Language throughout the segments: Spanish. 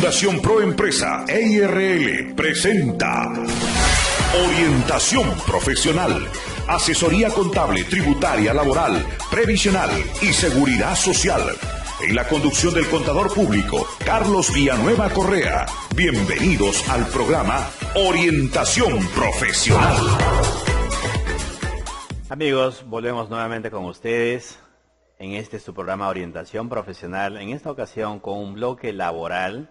Fundación Proempresa EIRL presenta Orientación Profesional, asesoría contable, tributaria, laboral, previsional y seguridad social. En la conducción del contador público, Carlos Villanueva Correa. Bienvenidos al programa Orientación Profesional. Amigos, volvemos nuevamente con ustedes en su programa Orientación Profesional. En esta ocasión con un bloque laboral.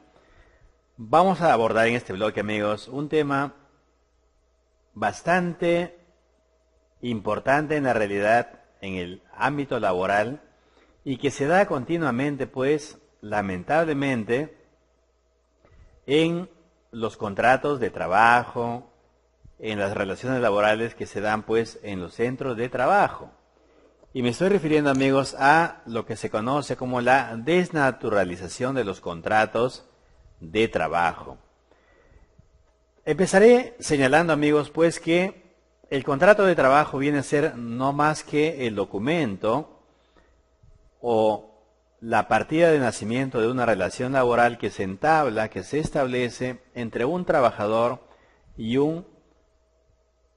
Vamos a abordar en este bloque, amigos, un tema bastante importante en la realidad en el ámbito laboral y que se da continuamente, pues, lamentablemente, en los contratos de trabajo, en las relaciones laborales que se dan, pues, en los centros de trabajo. Y me estoy refiriendo, amigos, a lo que se conoce como la desnaturalización de los contratos de trabajo. Empezaré señalando, amigos, pues, que el contrato de trabajo viene a ser no más que el documento o la partida de nacimiento de una relación laboral que se entabla, que se establece entre un trabajador y un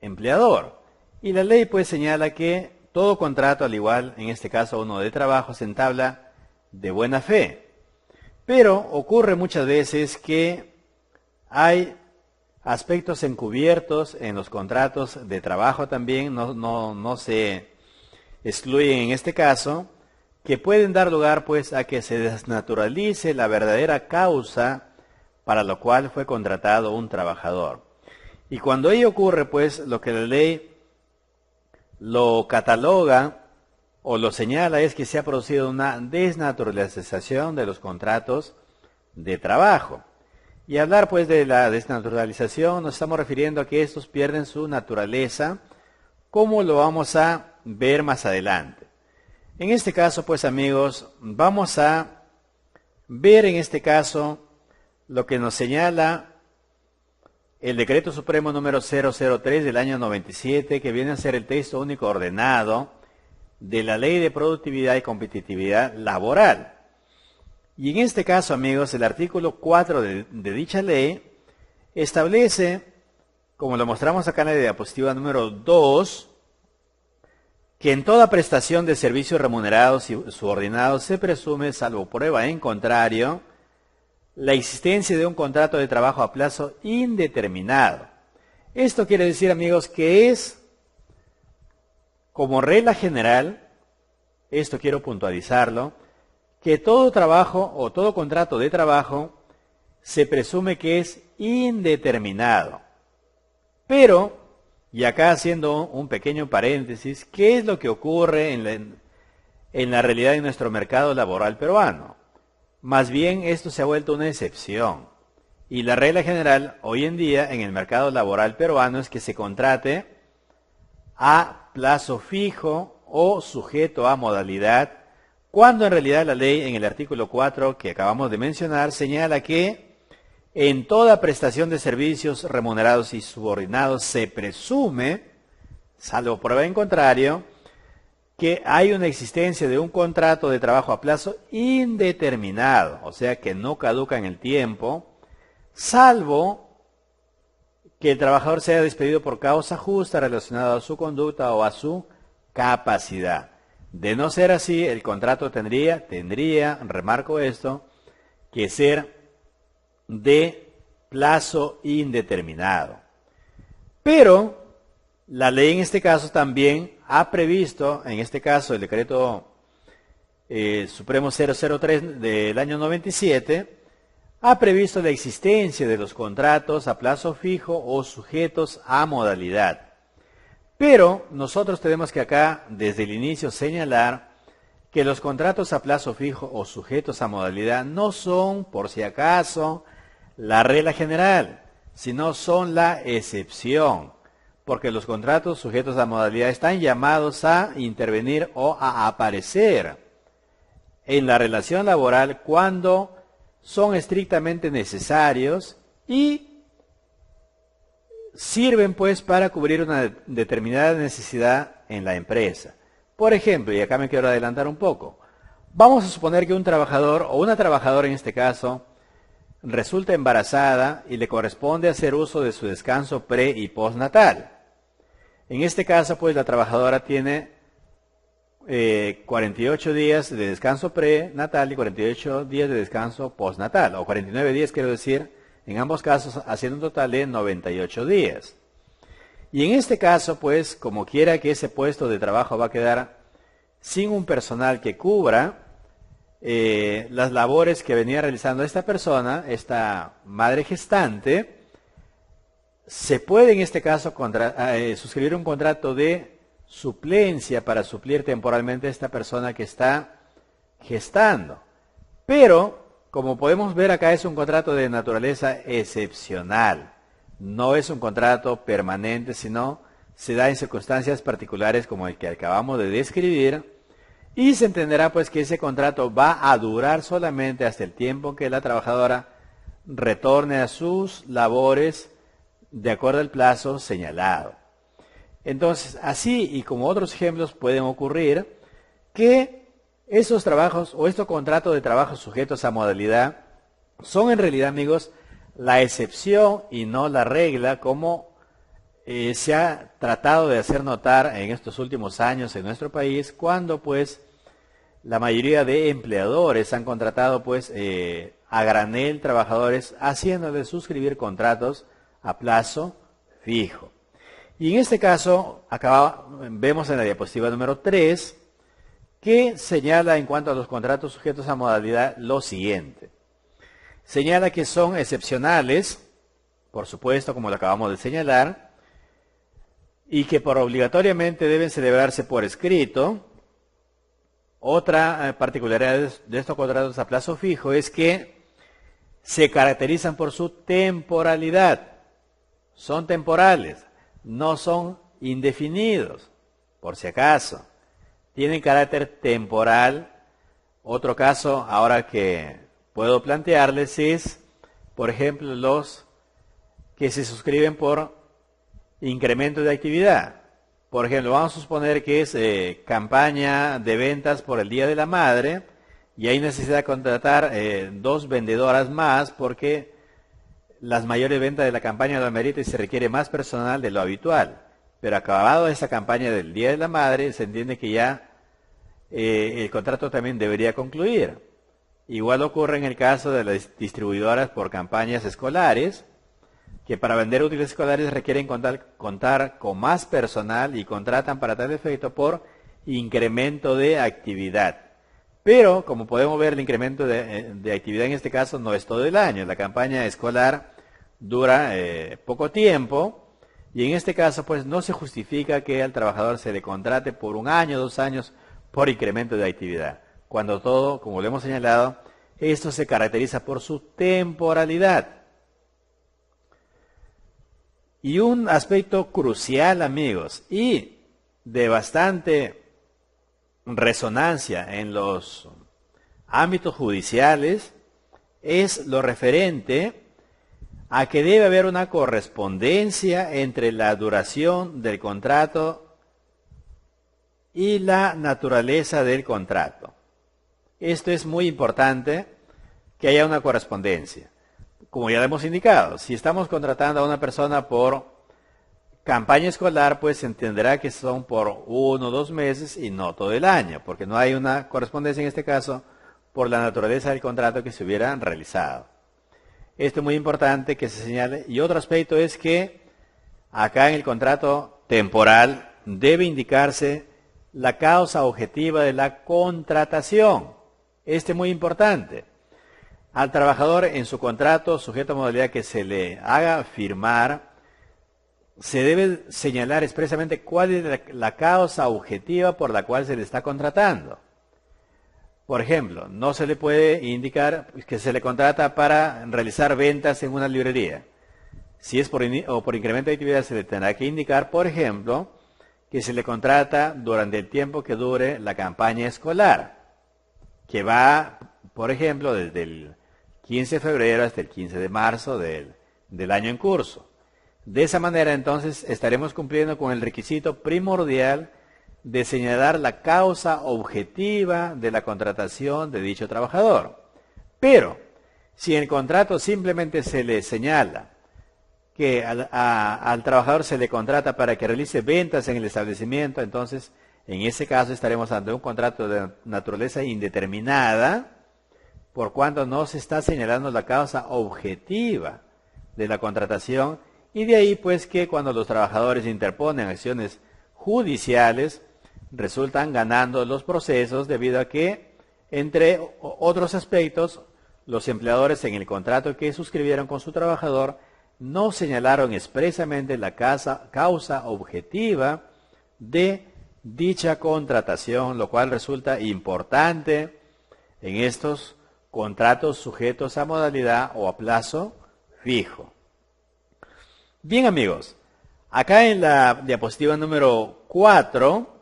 empleador. Y la ley, pues, señala que todo contrato, al igual en este caso uno de trabajo, se entabla de buena fe. Pero ocurre muchas veces que hay aspectos encubiertos en los contratos de trabajo también, no se excluyen en este caso, que pueden dar lugar, pues, a que se desnaturalice la verdadera causa para lo cual fue contratado un trabajador. Y cuando ello ocurre, pues, lo que la ley lo cataloga o lo señala es que se ha producido una desnaturalización de los contratos de trabajo. Y hablar, pues, de la desnaturalización, nos estamos refiriendo a que estos pierden su naturaleza, como lo vamos a ver más adelante. En este caso, pues, amigos, vamos a ver en este caso lo que nos señala el Decreto Supremo número 003 del año 97, que viene a ser el texto único ordenado de la Ley de Productividad y Competitividad Laboral. Y en este caso, amigos, el artículo 4 de dicha ley establece, como lo mostramos acá en la diapositiva número 2, que en toda prestación de servicios remunerados y subordinados se presume, salvo prueba en contrario, la existencia de un contrato de trabajo a plazo indeterminado. Esto quiere decir, amigos, que es, como regla general, esto quiero puntualizarlo, que todo trabajo o todo contrato de trabajo se presume que es indeterminado. Pero, y acá haciendo un pequeño paréntesis, ¿qué es lo que ocurre en la realidad de nuestro mercado laboral peruano? Más bien esto se ha vuelto una excepción. Y la regla general hoy en día en el mercado laboral peruano es que se contrate a plazo fijo o sujeto a modalidad, cuando en realidad la ley en el artículo 4 que acabamos de mencionar señala que en toda prestación de servicios remunerados y subordinados se presume, salvo prueba en contrario, que hay una existencia de un contrato de trabajo a plazo indeterminado, o sea que no caduca en el tiempo, salvo que el trabajador sea despedido por causa justa relacionada a su conducta o a su capacidad. De no ser así, el contrato tendría, remarco esto, que ser de plazo indeterminado. Pero la ley en este caso también ha previsto, en este caso el Decreto Supremo 003 del año 97, ha previsto la existencia de los contratos a plazo fijo o sujetos a modalidad. Pero nosotros tenemos que acá, desde el inicio, señalar que los contratos a plazo fijo o sujetos a modalidad no son, por si acaso, la regla general, sino son la excepción, porque los contratos sujetos a modalidad están llamados a intervenir o a aparecer en la relación laboral cuando son estrictamente necesarios y sirven, pues, para cubrir una determinada necesidad en la empresa. Por ejemplo, y acá me quiero adelantar un poco, vamos a suponer que un trabajador o una trabajadora en este caso resulta embarazada y le corresponde hacer uso de su descanso pre y postnatal. En este caso, pues la trabajadora tiene 48 días de descanso prenatal y 48 días de descanso postnatal, o 49 días, quiero decir, en ambos casos, haciendo un total de 98 días. Y en este caso, pues, como quiera que ese puesto de trabajo va a quedar sin un personal que cubra las labores que venía realizando esta persona, esta madre gestante, se puede en este caso suscribir un contrato de suplencia para suplir temporalmente a esta persona que está gestando. Pero, como podemos ver acá, es un contrato de naturaleza excepcional. No es un contrato permanente, sino se da en circunstancias particulares como el que acabamos de describir. Y se entenderá pues que ese contrato va a durar solamente hasta el tiempo que la trabajadora retorne a sus labores de acuerdo al plazo señalado. Entonces, así y como otros ejemplos pueden ocurrir que esos trabajos o estos contratos de trabajo sujetos a modalidad son en realidad, amigos, la excepción y no la regla, como se ha tratado de hacer notar en estos últimos años en nuestro país, cuando pues la mayoría de empleadores han contratado pues a granel trabajadores, haciéndoles suscribir contratos a plazo fijo. Y en este caso, acá vemos en la diapositiva número 3, que señala en cuanto a los contratos sujetos a modalidad lo siguiente. Señala que son excepcionales, por supuesto, como lo acabamos de señalar, y que obligatoriamente deben celebrarse por escrito. Otra particularidad de estos contratos a plazo fijo es que se caracterizan por su temporalidad. Son temporales, no son indefinidos, por si acaso. Tienen carácter temporal. Otro caso, ahora que puedo plantearles, es, por ejemplo, los que se suscriben por incremento de actividad. Por ejemplo, vamos a suponer que es campaña de ventas por el Día de la Madre y hay necesidad de contratar 2 vendedoras más porque las mayores ventas de la campaña lo ameritan y se requiere más personal de lo habitual. Pero acabado esa campaña del Día de la Madre, se entiende que ya el contrato también debería concluir. Igual ocurre en el caso de las distribuidoras por campañas escolares, que para vender útiles escolares requieren contar con más personal y contratan para tal efecto por incremento de actividad. Pero, como podemos ver, el incremento de actividad en este caso no es todo el año. La campaña escolar dura poco tiempo y en este caso pues no se justifica que al trabajador se le contrate por 1 año, 2 años por incremento de actividad. Cuando todo, como lo hemos señalado, esto se caracteriza por su temporalidad. Y un aspecto crucial, amigos, y de bastante resonancia en los ámbitos judiciales, es lo referente a que debe haber una correspondencia entre la duración del contrato y la naturaleza del contrato. Esto es muy importante, que haya una correspondencia. Como ya lo hemos indicado, si estamos contratando a una persona por campaña escolar, pues se entenderá que son por 1 o 2 meses y no todo el año, porque no hay una correspondencia en este caso por la naturaleza del contrato que se hubiera realizado. Esto es muy importante que se señale. Y otro aspecto es que acá en el contrato temporal debe indicarse la causa objetiva de la contratación. Este es muy importante. Al trabajador en su contrato, sujeto a modalidad que se le haga firmar, se debe señalar expresamente cuál es la causa objetiva por la cual se le está contratando. Por ejemplo, no se le puede indicar que se le contrata para realizar ventas en una librería. Si es por incremento de actividad, se le tendrá que indicar, por ejemplo, que se le contrata durante el tiempo que dure la campaña escolar, que va, por ejemplo, desde el 15 de febrero hasta el 15 de marzo del año en curso. De esa manera, entonces, estaremos cumpliendo con el requisito primordial de señalar la causa objetiva de la contratación de dicho trabajador. Pero, Si en el contrato simplemente se le señala que al trabajador se le contrata para que realice ventas en el establecimiento, entonces en ese caso estaremos ante un contrato de naturaleza indeterminada, por cuanto no se está señalando la causa objetiva de la contratación, y de ahí pues que cuando los trabajadores interponen acciones judiciales, resultan ganando los procesos debido a que, entre otros aspectos, los empleadores en el contrato que suscribieron con su trabajador no señalaron expresamente la causa objetiva de dicha contratación, lo cual resulta importante en estos contratos sujetos a modalidad o a plazo fijo. Bien amigos, acá en la diapositiva número 4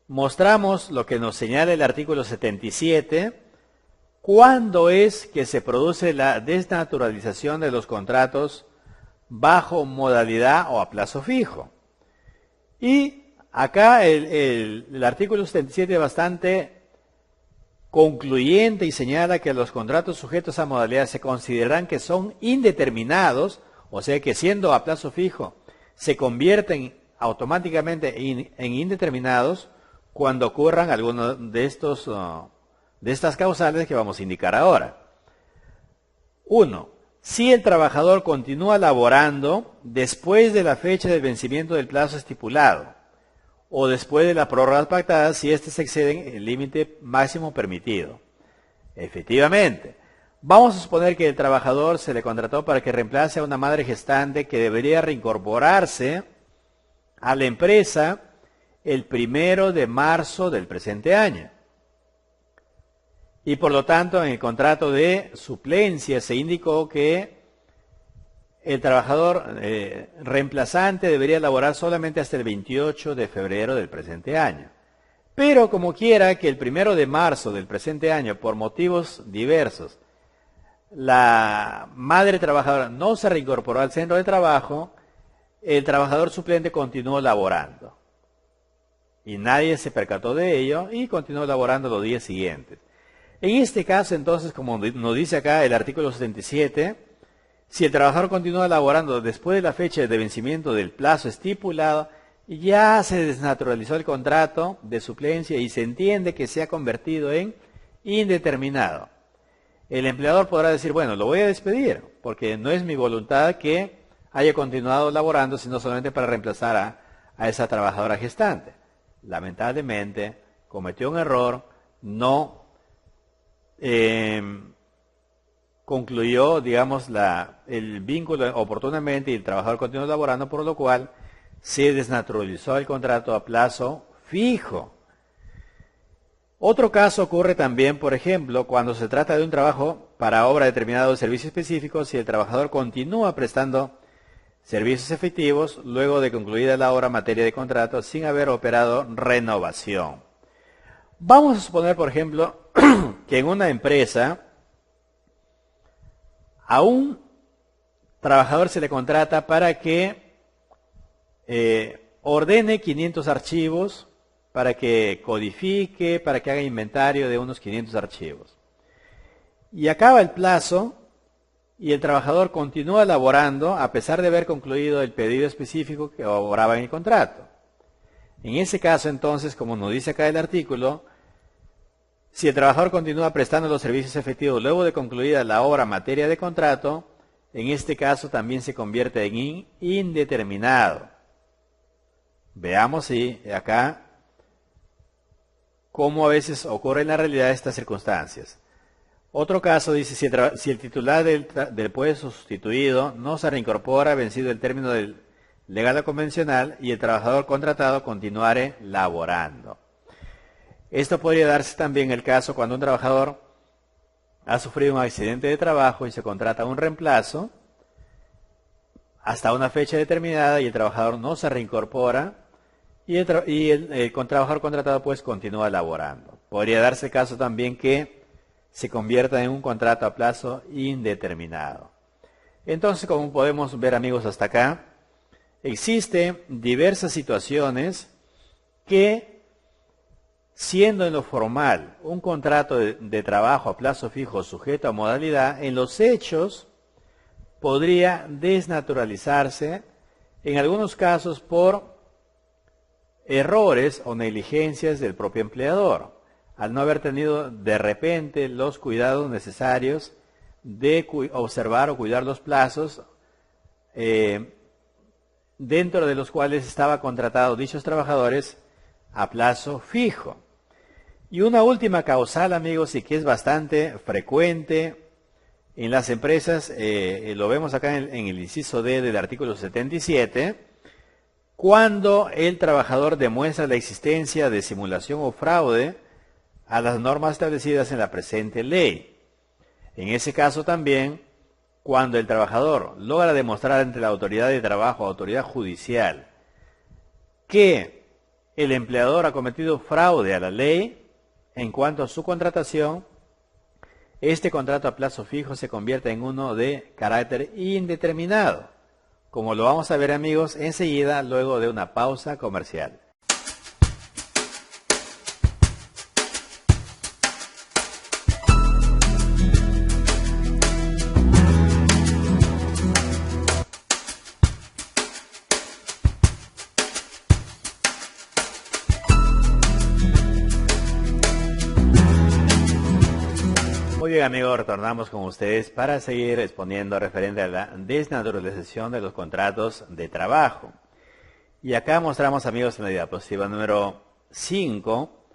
mostramos lo que nos señala el artículo 77, cuándo es que se produce la desnaturalización de los contratos bajo modalidad o a plazo fijo. Y acá el artículo 77 es bastante concluyente y señala que los contratos sujetos a modalidad se consideran que son indeterminados, o sea que siendo a plazo fijo se convierten automáticamente en indeterminados cuando ocurran algunos de estas causales que vamos a indicar ahora. 1. Si el trabajador continúa laborando después de la fecha de vencimiento del plazo estipulado o después de la prórroga pactada si éstas exceden el límite máximo permitido. Efectivamente, vamos a suponer que el trabajador se le contrató para que reemplace a una madre gestante que debería reincorporarse a la empresa el 1 de marzo del presente año. Y por lo tanto, en el contrato de suplencia se indicó que el trabajador reemplazante debería laborar solamente hasta el 28 de febrero del presente año. Pero como quiera que el 1 de marzo del presente año, por motivos diversos, la madre trabajadora no se reincorporó al centro de trabajo, el trabajador suplente continuó laborando. Y nadie se percató de ello y continuó laborando los días siguientes. En este caso, entonces, como nos dice acá el artículo 77, si el trabajador continúa laborando después de la fecha de vencimiento del plazo estipulado, ya se desnaturalizó el contrato de suplencia y se entiende que se ha convertido en indeterminado. El empleador podrá decir, bueno, lo voy a despedir, porque no es mi voluntad que haya continuado laborando, sino solamente para reemplazar a esa trabajadora gestante. Lamentablemente, cometió un error, no concluyó, digamos, el vínculo oportunamente y el trabajador continuó laborando, por lo cual se desnaturalizó el contrato a plazo fijo. Otro caso ocurre también, por ejemplo, cuando se trata de un trabajo para obra determinada o servicio específico, si el trabajador continúa prestando servicios efectivos luego de concluida la obra en materia de contrato sin haber operado renovación. Vamos a suponer, por ejemplo, que en una empresa a un trabajador se le contrata para que ordene 500 archivos, para que codifique, para que haga inventario de unos 500 archivos. Y acaba el plazo y el trabajador continúa laborando a pesar de haber concluido el pedido específico que obraba en el contrato. En ese caso, entonces, como nos dice acá el artículo, si el trabajador continúa prestando los servicios efectivos luego de concluida la obra en materia de contrato, en este caso también se convierte en indeterminado. Veamos si acá cómo a veces ocurre en la realidad estas circunstancias. Otro caso dice, si el titular del puesto sustituido no se reincorpora vencido el término del legal o convencional y el trabajador contratado continuare laborando. Esto podría darse también el caso cuando un trabajador ha sufrido un accidente de trabajo y se contrata un reemplazo hasta una fecha determinada y el trabajador no se reincorpora y el trabajador contratado pues continúa laborando. Podría darse el caso también que se convierta en un contrato a plazo indeterminado. Entonces, como podemos ver, amigos, hasta acá, existen diversas situaciones que siendo en lo formal un contrato de trabajo a plazo fijo sujeto a modalidad, en los hechos podría desnaturalizarse en algunos casos por errores o negligencias del propio empleador, al no haber tenido de repente los cuidados necesarios de observar o cuidar los plazos dentro de los cuales estaba contratado dichos trabajadores a plazo fijo. Y una última causal, amigos, y que es bastante frecuente en las empresas, lo vemos acá en el inciso D del artículo 77, cuando el trabajador demuestra la existencia de simulación o fraude a las normas establecidas en la presente ley. En ese caso también, cuando el trabajador logra demostrar ante la autoridad de trabajo o autoridad judicial que el empleador ha cometido fraude a la ley en cuanto a su contratación, este contrato a plazo fijo se convierte en uno de carácter indeterminado, como lo vamos a ver, amigos, enseguida, luego de una pausa comercial. Muy bien, amigos, retornamos con ustedes para seguir exponiendo referente a la desnaturalización de los contratos de trabajo. Y acá mostramos, amigos, en la diapositiva número 5,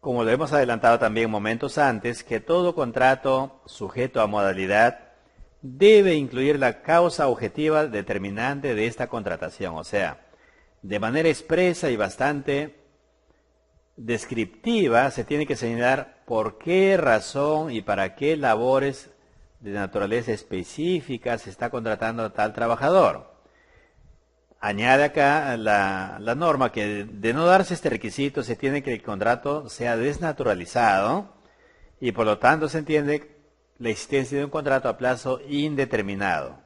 como lo hemos adelantado también momentos antes, que todo contrato sujeto a modalidad debe incluir la causa objetiva determinante de esta contratación, o sea, de manera expresa y bastante descriptiva se tiene que señalar por qué razón y para qué labores de naturaleza específica se está contratando a tal trabajador. Añade acá la norma que de no darse este requisito se tiene que el contrato sea desnaturalizado y por lo tanto se entiende la existencia de un contrato a plazo indeterminado.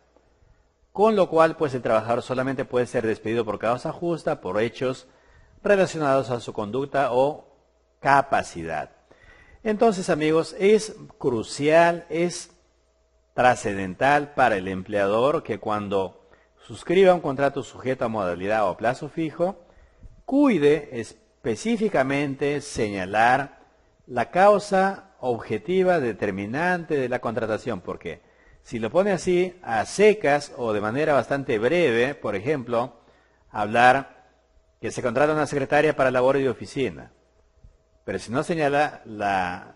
Con lo cual, pues el trabajador solamente puede ser despedido por causa justa, por hechos relacionados a su conducta o capacidad. Entonces, amigos, es crucial, es trascendental para el empleador que cuando suscriba un contrato sujeto a modalidad o a plazo fijo, cuide específicamente señalar la causa objetiva determinante de la contratación, porque si lo pone así a secas o de manera bastante breve, por ejemplo, hablar que se contrata una secretaria para labores de oficina, pero si no señala la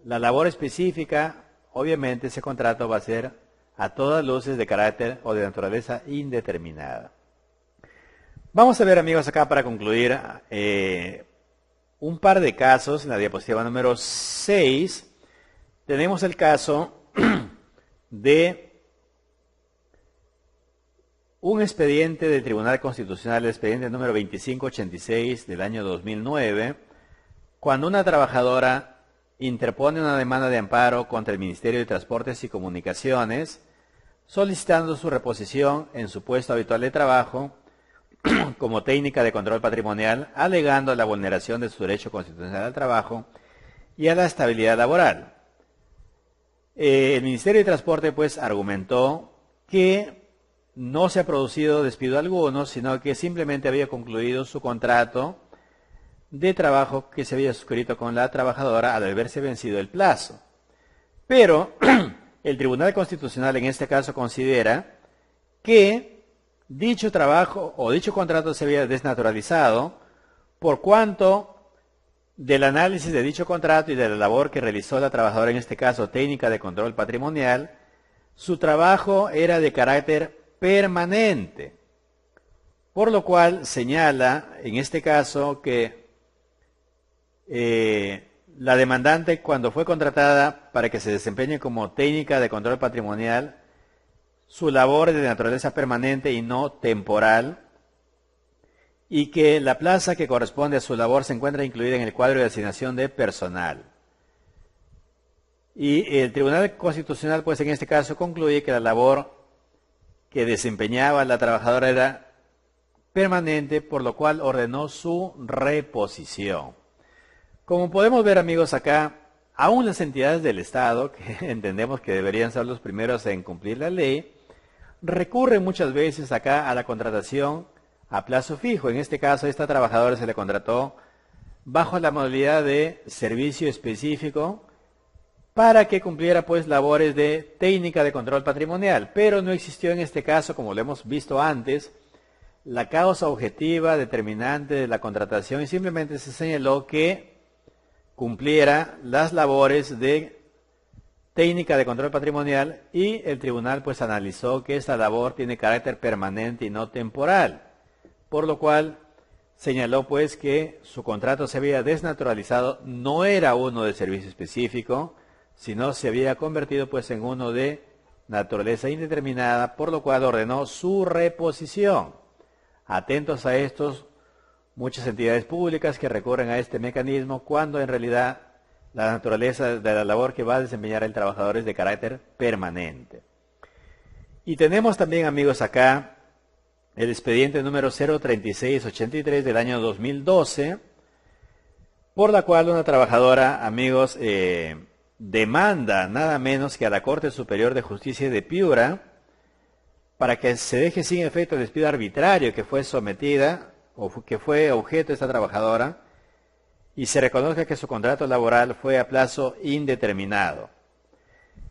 labor específica, obviamente ese contrato va a ser a todas luces de carácter o de naturaleza indeterminada. Vamos a ver, amigos, acá para concluir un par de casos. En la diapositiva número 6 tenemos el caso de un expediente del Tribunal Constitucional, el expediente número 2586 del año 2009, cuando una trabajadora interpone una demanda de amparo contra el Ministerio de Transportes y Comunicaciones, solicitando su reposición en su puesto habitual de trabajo como técnica de control patrimonial, alegando la vulneración de su derecho constitucional al trabajo y a la estabilidad laboral. El Ministerio de Transporte, pues, argumentó que no se ha producido despido alguno, sino que simplemente había concluido su contrato de trabajo que se había suscrito con la trabajadora al haberse vencido el plazo. Pero el Tribunal Constitucional en este caso considera que dicho trabajo o dicho contrato se había desnaturalizado por cuanto del análisis de dicho contrato y de la labor que realizó la trabajadora, en este caso técnica de control patrimonial, su trabajo era de carácter permanente, por lo cual señala en este caso que la demandante, cuando fue contratada para que se desempeñe como técnica de control patrimonial, su labor es de naturaleza permanente y no temporal, y que la plaza que corresponde a su labor se encuentra incluida en el cuadro de asignación de personal. Y el Tribunal Constitucional, pues en este caso, concluye que la labor que desempeñaba la trabajadora era permanente, por lo cual ordenó su reposición. Como podemos ver, amigos, acá, aún las entidades del Estado, que entendemos que deberían ser los primeros en cumplir la ley, recurren muchas veces acá a la contratación a plazo fijo. En este caso, a esta trabajadora se le contrató bajo la modalidad de servicio específico para que cumpliera pues labores de técnica de control patrimonial, pero no existió en este caso, como lo hemos visto antes, la causa objetiva determinante de la contratación y simplemente se señaló que cumpliera las labores de técnica de control patrimonial y el tribunal pues analizó que esta labor tiene carácter permanente y no temporal, por lo cual señaló pues que su contrato se había desnaturalizado, no era uno de servicio específico, sino se había convertido pues en uno de naturaleza indeterminada, por lo cual ordenó su reposición. Atentos a estos, muchas entidades públicas que recurren a este mecanismo cuando en realidad la naturaleza de la labor que va a desempeñar el trabajador es de carácter permanente. Y tenemos también, amigos, acá el expediente número 03683 del año 2012, por la cual una trabajadora, amigos, demanda nada menos que a la Corte Superior de Justicia de Piura para que se deje sin efecto el despido arbitrario que fue sometida o que fue objeto de esta trabajadora y se reconozca que su contrato laboral fue a plazo indeterminado.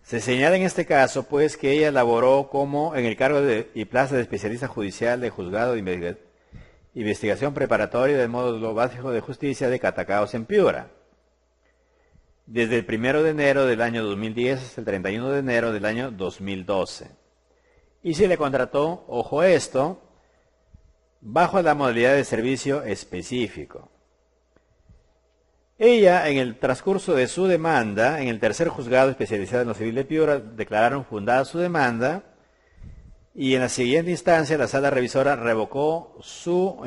Se señala en este caso pues que ella laboró como en el cargo y plaza de especialista judicial de juzgado de investigación preparatoria del módulo básico de justicia de Catacaos en Piura, desde el 1 de enero del año 2010 hasta el 31 de enero del año 2012. Y se le contrató, ojo esto, bajo la modalidad de servicio específico. Ella, en el transcurso de su demanda, en el tercer juzgado especializado en lo civil de Piura, declararon fundada su demanda y en la siguiente instancia la sala revisora revocó su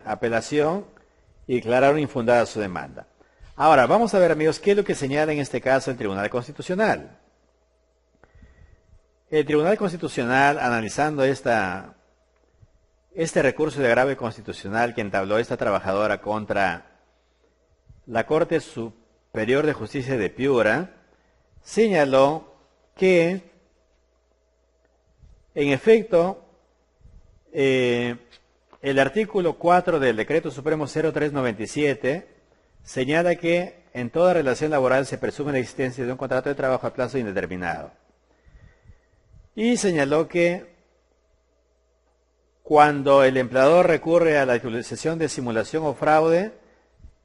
apelación y declararon infundada su demanda. Ahora, vamos a ver, amigos, qué es lo que señala en este caso el Tribunal Constitucional. El Tribunal Constitucional, analizando este recurso de agravio constitucional que entabló esta trabajadora contra la Corte Superior de Justicia de Piura, señaló que, en efecto, el artículo 4 del Decreto Supremo 0397 señala que en toda relación laboral se presume la existencia de un contrato de trabajo a plazo indeterminado. Y señaló que cuando el empleador recurre a la utilización de simulación o fraude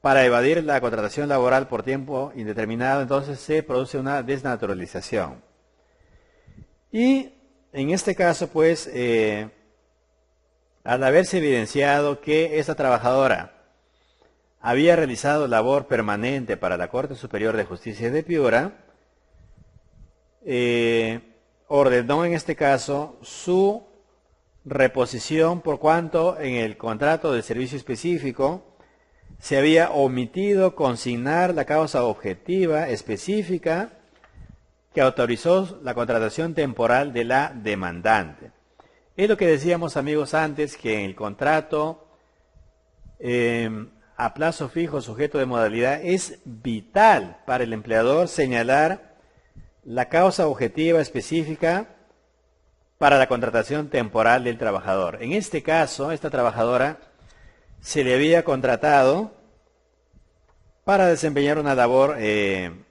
para evadir la contratación laboral por tiempo indeterminado, entonces se produce una desnaturalización. Y en este caso, pues, al haberse evidenciado que esta trabajadora había realizado labor permanente para la Corte Superior de Justicia de Piura, ordenó en este caso su reposición por cuanto en el contrato de servicio específico se había omitido consignar la causa objetiva específica que autorizó la contratación temporal de la demandante. Es lo que decíamos, amigos, antes, que en el contrato a plazo fijo sujeto de modalidad es vital para el empleador señalar la causa objetiva específica para la contratación temporal del trabajador. En este caso, esta trabajadora se le había contratado para desempeñar una labor en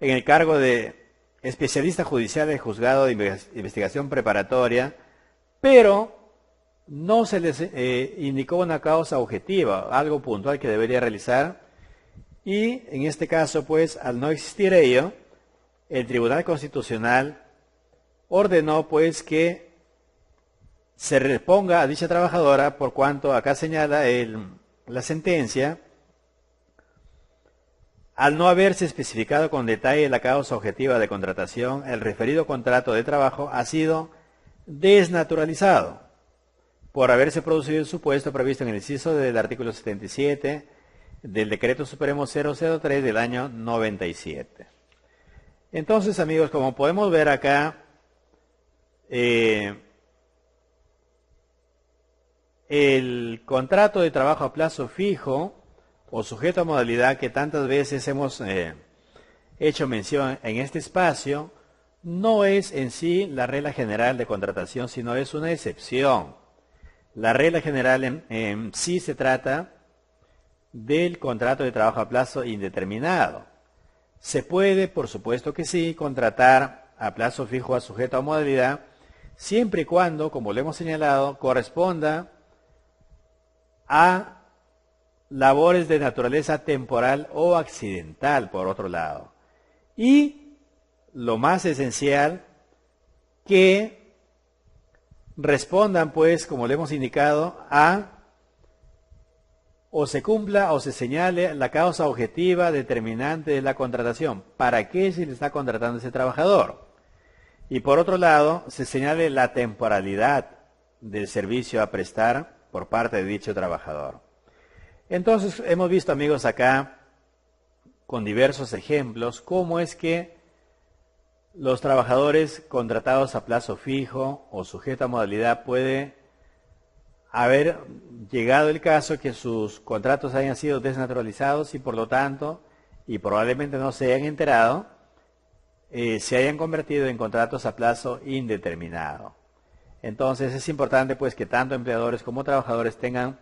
el cargo de especialista judicial del juzgado de investigación preparatoria, pero no se les indicó una causa objetiva, algo puntual que debería realizar, y en este caso, pues, al no existir ello, el Tribunal Constitucional ordenó, pues, que se reponga a dicha trabajadora por cuanto acá señala la sentencia, al no haberse especificado con detalle la causa objetiva de contratación, el referido contrato de trabajo ha sido desnaturalizado por haberse producido el supuesto previsto en el inciso del artículo 77 del Decreto Supremo 003 del año 97. Entonces, amigos, como podemos ver acá, el contrato de trabajo a plazo fijo o sujeto a modalidad que tantas veces hemos hecho mención en este espacio, no es en sí la regla general de contratación, sino es una excepción. La regla general en sí se trata del contrato de trabajo a plazo indeterminado. Se puede, por supuesto que sí, contratar a plazo fijo a sujeto a modalidad, siempre y cuando, como lo hemos señalado, corresponda a labores de naturaleza temporal o accidental, por otro lado. Y lo más esencial, que respondan, pues, como le hemos indicado, o se cumpla o se señale la causa objetiva determinante de la contratación. ¿Para qué se le está contratando a ese trabajador? Y por otro lado, se señale la temporalidad del servicio a prestar por parte de dicho trabajador. Entonces, hemos visto, amigos, acá, con diversos ejemplos, cómo es que los trabajadores contratados a plazo fijo o sujeto a modalidad puede haber llegado el caso que sus contratos hayan sido desnaturalizados y por lo tanto, y probablemente no se hayan enterado, se hayan convertido en contratos a plazo indeterminado. Entonces es importante, pues, que tanto empleadores como trabajadores tengan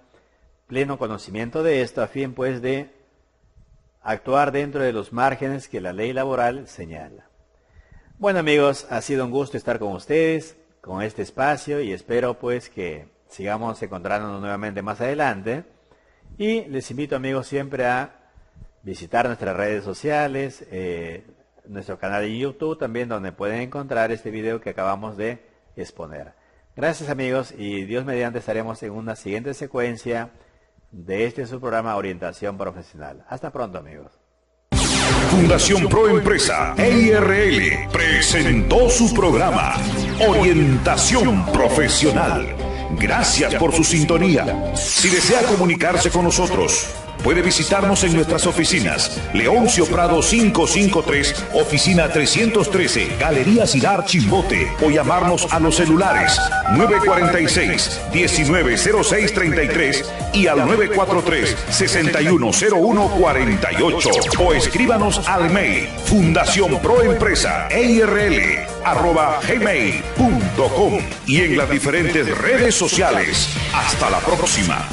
pleno conocimiento de esto a fin, pues, de actuar dentro de los márgenes que la ley laboral señala. Bueno, amigos, ha sido un gusto estar con ustedes, con este espacio, y espero, pues, que sigamos encontrándonos nuevamente más adelante. Y les invito, amigos, siempre a visitar nuestras redes sociales, nuestro canal de YouTube también, donde pueden encontrar este video que acabamos de exponer. Gracias, amigos, y Dios mediante estaremos en una siguiente secuencia de este su programa Orientación Profesional. Hasta pronto, amigos. Fundación Proempresa EIRL presentó su programa Orientación Profesional. Gracias por su sintonía. Si desea comunicarse con nosotros, puede visitarnos en nuestras oficinas. Leoncio Prado 553, oficina 313, Galería Ciudad Chimbote, o llamarnos a los celulares 946-190633 y al 943-610148, o escríbanos al mail fundacionproempresa@gmail.com y en las diferentes redes sociales. Hasta la próxima.